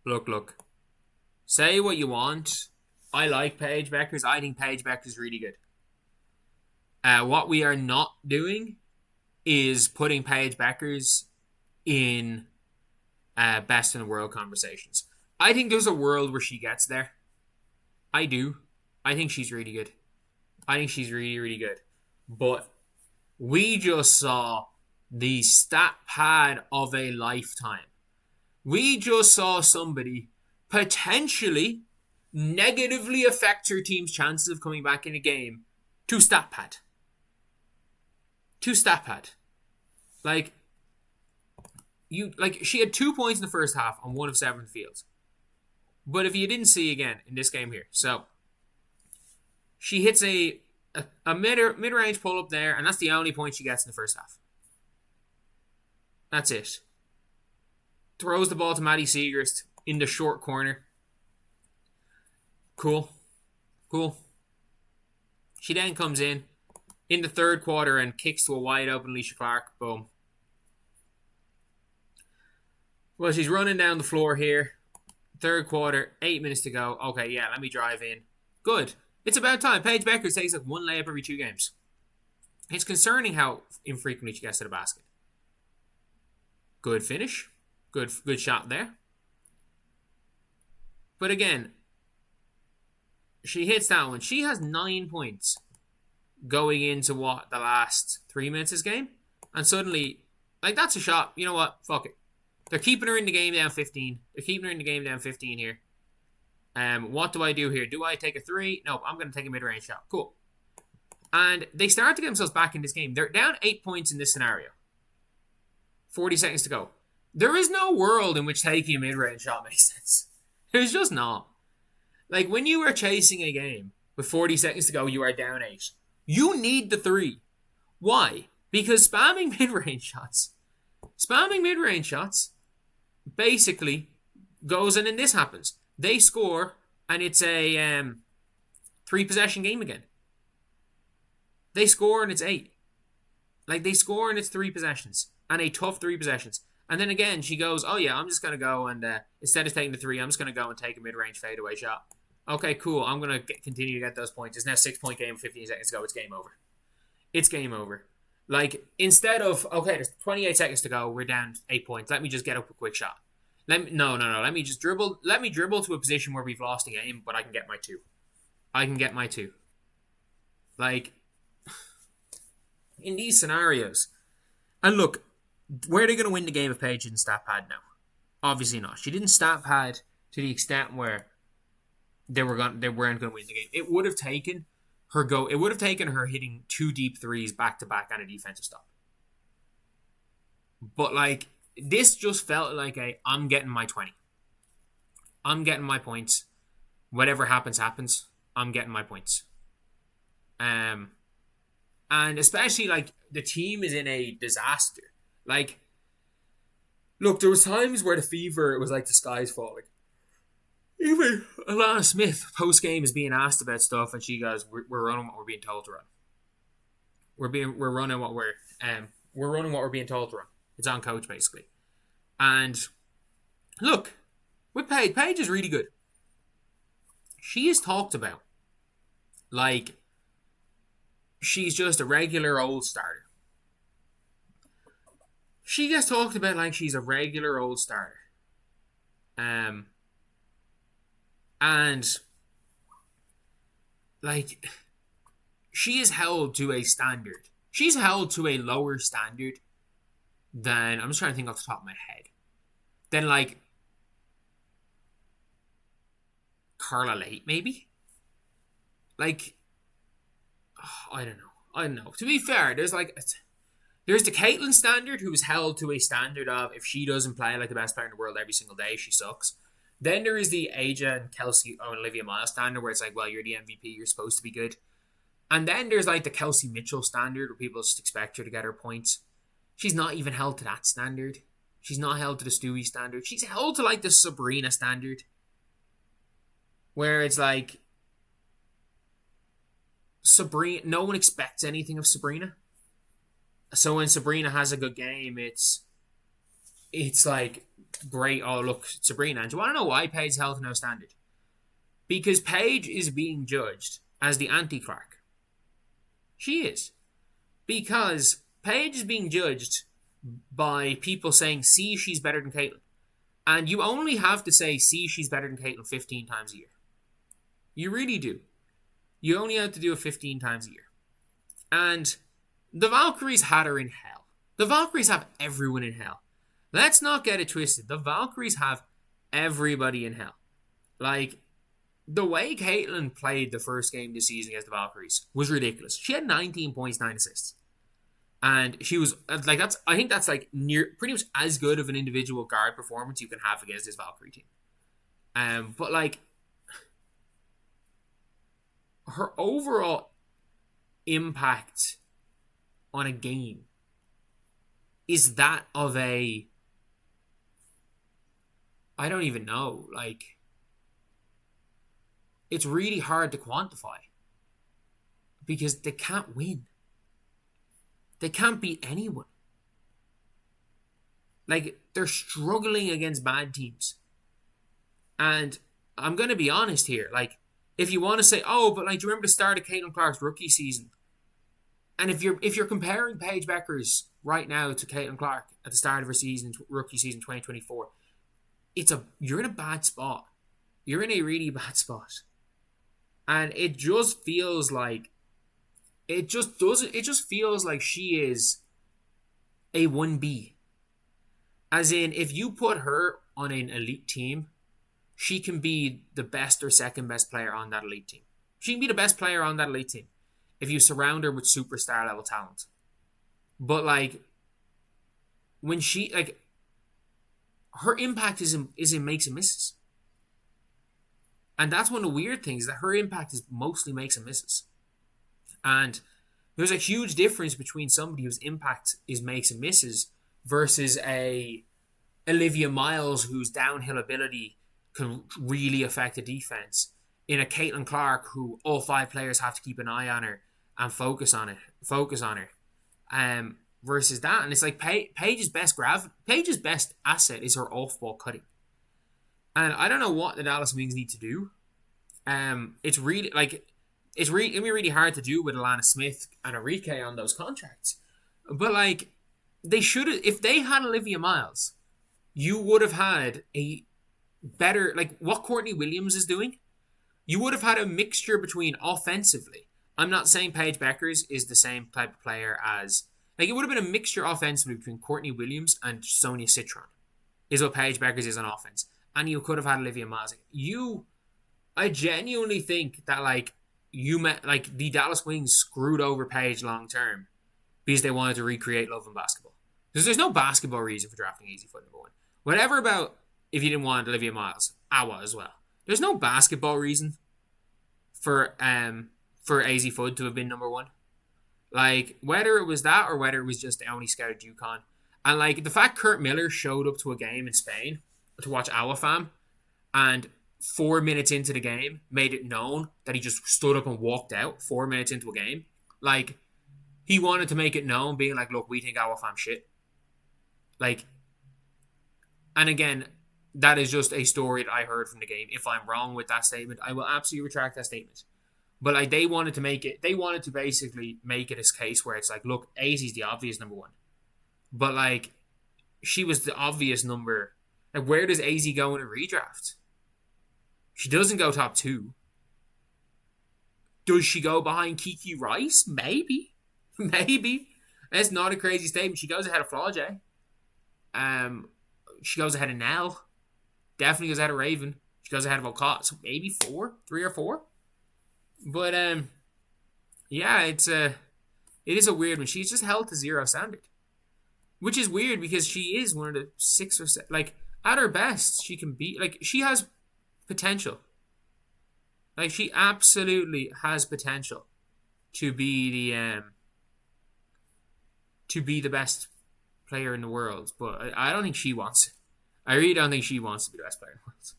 Look. Say what you want. I like Paige Bueckers. I think Paige Bueckers is really good. What we are not doing is putting Paige Bueckers in best in the world conversations. I think there's a world where she gets there. I do. I think she's really good. I think she's really, really good. But we just saw the stat pad of a lifetime. We just saw somebody potentially negatively affect her team's chances of coming back in a game to stat pad. She had 2 points in the first half on 1 of 7 fields. But if you didn't see again in this game here, so she hits a mid-range pull-up there, and that's the only point she gets in the first half. That's it. Throws the ball to Maddie Siegrist in the short corner. Cool. She then comes in the third quarter and kicks to a wide open Alicia Clark. Boom. Well, she's running down the floor here. Third quarter, 8 minutes to go. Okay, yeah, let me drive in. Good. It's about time. Paige Bueckers takes like 1 layup every 2 games. It's concerning how infrequently she gets to the basket. Good finish. Good shot there. But again, she hits that one. She has 9 points going into the last 3 minutes of this game. And suddenly, that's a shot. You know what? Fuck it. They're keeping her in the game down 15. They're keeping her in the game down 15 here. What do I do here? Do I take a 3? No, I'm going to take a mid-range shot. Cool. And they start to get themselves back in this game. They're down 8 points in this scenario. 40 seconds to go. There is no world in which taking a mid-range shot makes sense. There's just not. When you are chasing a game with 40 seconds to go, you are down 8. You need the 3. Why? Because spamming mid-range shots basically goes, and then this happens. They score, and it's a 3-possession game again. They score, and it's 8. They score, and it's 3 possessions. And a tough 3 possessions. And then again, she goes, oh yeah, I'm just going to go and, instead of taking the 3, I'm just going to go and take a mid-range fadeaway shot. Okay, cool. I'm going to continue to get those points. It's now 6-point game, 15 seconds to go. It's game over. Instead of, okay, there's 28 seconds to go, we're down 8 points. Let me just get up a quick shot. No. Let me just dribble. Let me dribble to a position where we've lost a game, but I can get my 2. In these scenarios. And look, where are they going to win the game if Paige didn't stat pad now? Obviously not. She didn't stat pad to the extent where they weren't going to win the game. It would have taken her hitting 2 deep threes back to back and a defensive stop. But this just felt like I'm getting my 20. I'm getting my points. Whatever happens. I'm getting my points. And especially the team is in a disaster. Look, there was times where the Fever, it was the sky's falling. Even Alana Smith post game is being asked about stuff, and she goes, "We're running what we're being told to run. We're running what we're being told to run. It's on coach basically." And look, with Paige is really good. She is talked about she's just a regular old starter. She gets talked about like she's a regular old starter. And she is held to a standard. She's held to a lower standard than, I'm just trying to think off the top of my head, than Carla Late, maybe? I don't know. To be fair, there's the Caitlyn standard, who is held to a standard of, if she doesn't play like the best player in the world every single day, she sucks. Then there is the Aja and Kelsey and Olivia Miles standard, where it's well, you're the MVP, you're supposed to be good. And then there's the Kelsey Mitchell standard, where people just expect her to get her points. She's not even held to that standard. She's not held to the Stewie standard. She's held to the Sabrina standard, where it's Sabrina, no one expects anything of Sabrina. So when Sabrina has a good game, it's great, oh, look, Sabrina. And do you want to know why Paige held no standard? Because Paige is being judged as the anti-Clark. She is. Because Paige is being judged by people saying, see, she's better than Caitlin. And you only have to say, see, she's better than Caitlin 15 times a year. You really do. You only have to do it 15 times a year. And the Valkyries had her in hell. The Valkyries have everyone in hell. Let's not get it twisted. The Valkyries have everybody in hell. Like, the way Caitlin played the first game this season against the Valkyries was ridiculous. She had 19 points, 9 assists. And she was, like, I think that's, like, pretty much as good of an individual guard performance you can have against this Valkyrie team. But, like, her overall impact on a game is that of a, I don't even know, like, it's really hard to quantify because they can't win. They can't beat anyone. Like, they're struggling against bad teams. And I'm going to be honest here, like, if you want to say, oh, but like, do you remember the start of Caitlin Clark's rookie season? And if you're comparing Paige Bueckers right now to Caitlin Clark at the start of her season, rookie season 2024, you're in a bad spot. You're in a really bad spot. And it just feels like it just feels like she is a 1B. As in, if you put her on an elite team, she can be the best or second best player on that elite team. She can be the best player on that elite team if you surround her with superstar level talent. But like, when she, like, her impact is in makes and misses. And that's one of the weird things, that her impact is mostly makes and misses. And there's a huge difference between somebody whose impact is makes and misses versus a Olivia Miles whose downhill ability can really affect a defense, in a Caitlin Clark who all 5 players have to keep an eye on her and focus on her. Versus that, and it's like Paige's best asset is her off-ball cutting. And I don't know what the Dallas Wings need to do. It's really gonna be really hard to do with Alana Smith and Enrique on those contracts. But like, they should have, if they had Olivia Miles, you would have had a better, like what Courtney Williams is doing. You would have had a mixture between offensively. I'm not saying Paige Bueckers is the same type of player as, like, it would have been a mixture offensively between Courtney Williams and Sonia Citron, is what Paige Bueckers is on offense. And you could have had Olivia Miles. I genuinely think that, like, the Dallas Wings screwed over Paige long term because they wanted to recreate Love and Basketball. Because there's no basketball reason for drafting Easy Foot number 1. Whatever about if you didn't want Olivia Miles, Awa as well. There's no basketball reason for AZ Foot to have been number 1. Like, whether it was that or whether it was just only scouted UConn. And like, the fact Kurt Miller showed up to a game in Spain to watch Awafam, and 4 minutes into the game made it known that he just stood up and walked out 4 minutes into a game. Like, he wanted to make it known, being like, look, we think Awafam shit. Like, and again, that is just a story that I heard from the game. If I'm wrong with that statement, I will absolutely retract that statement. But like, they wanted to basically make it a case where it's like, look, AZ's the obvious number 1. But like, she was the obvious number. Like, where does AZ go in a redraft? She doesn't go top 2. Does she go behind Kiki Rice? Maybe. Maybe. That's not a crazy statement. She goes ahead of Flau'jae. She goes ahead of Nell. Definitely goes ahead of Raven. She goes ahead of Okot. So maybe 3 or 4. But yeah, it is a weird one. She's just held to 0 standard, which is weird because she is one of the 6 or 7. Like, at her best, she can be, like, she has potential. Like, she absolutely has potential to be the best player in the world. But I don't think she wants it. I really don't think she wants to be the best player in the world.